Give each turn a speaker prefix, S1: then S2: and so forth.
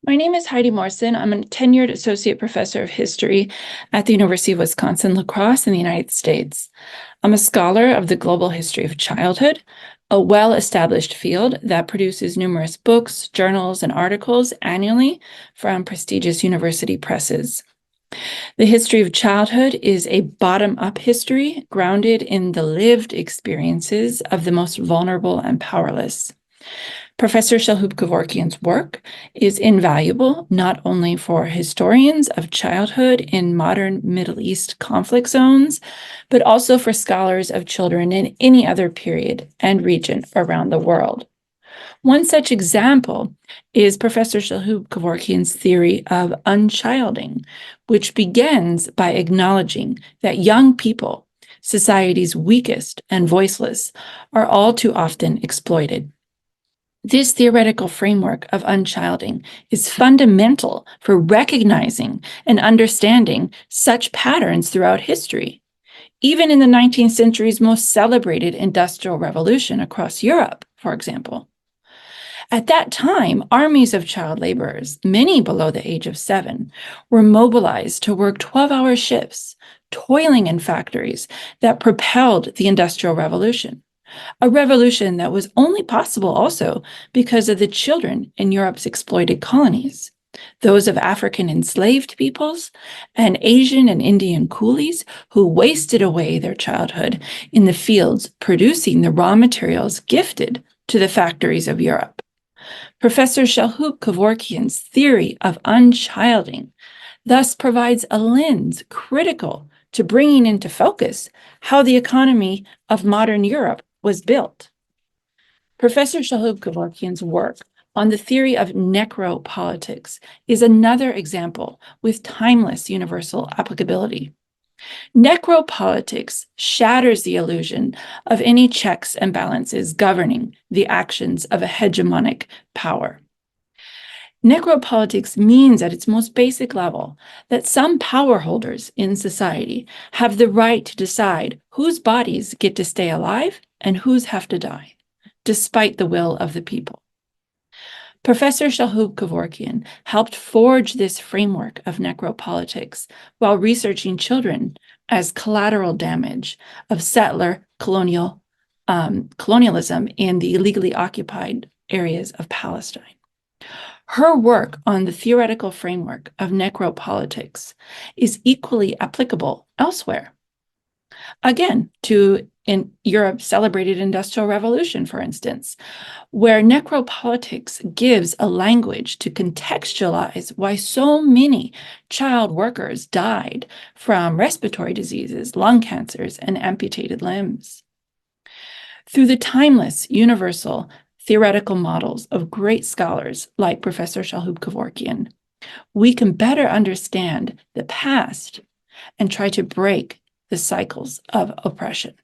S1: My name is Heidi Morrison. I'm a tenured associate professor of history at the University of Wisconsin-La Crosse in the United States. I'm a scholar of the global history of childhood, a well-established field that produces numerous books, journals, and articles annually from prestigious university presses. The history of childhood is a bottom-up history grounded in the lived experiences of the most vulnerable and powerless. Professor Shalhoub-Kevorkian's work is invaluable not only for historians of childhood in modern Middle East conflict zones, but also for scholars of children in any other period and region around the world. One such example is Professor Shalhoub-Kevorkian's theory of unchilding, which begins by acknowledging that young people, society's weakest and voiceless, are all too often exploited. This theoretical framework of unchilding is fundamental for recognizing and understanding such patterns throughout history. Even in the 19th century's most celebrated industrial revolution across Europe, for example. At that time, armies of child laborers, many below the age of 7, were mobilized to work 12-hour shifts, toiling in factories that propelled the Industrial Revolution. A revolution that was only possible also because of the children in Europe's exploited colonies, those of African enslaved peoples and Asian and Indian coolies who wasted away their childhood in the fields producing the raw materials gifted to the factories of Europe. Professor Shalhoub-Kevorkian's theory of unchilding thus provides a lens critical to bringing into focus how the economy of modern Europe was built. Professor Shalhoub-Kevorkian's work on the theory of necropolitics is another example with timeless universal applicability. Necropolitics shatters the illusion of any checks and balances governing the actions of a hegemonic power. Necropolitics means at its most basic level that some power holders in society have the right to decide whose bodies get to stay alive and whose have to die, despite the will of the people. Professor Shalhoub-Kevorkian helped forge this framework of necropolitics while researching children as collateral damage of settler colonialism in the illegally occupied areas of Palestine. Her work on the theoretical framework of necropolitics is equally applicable elsewhere. Again, in Europe's celebrated Industrial Revolution, for instance, where necropolitics gives a language to contextualize why so many child workers died from respiratory diseases, lung cancers, and amputated limbs. Through the timeless, universal, theoretical models of great scholars like Professor Shalhoub-Kevorkian, we can better understand the past and try to break the cycles of oppression.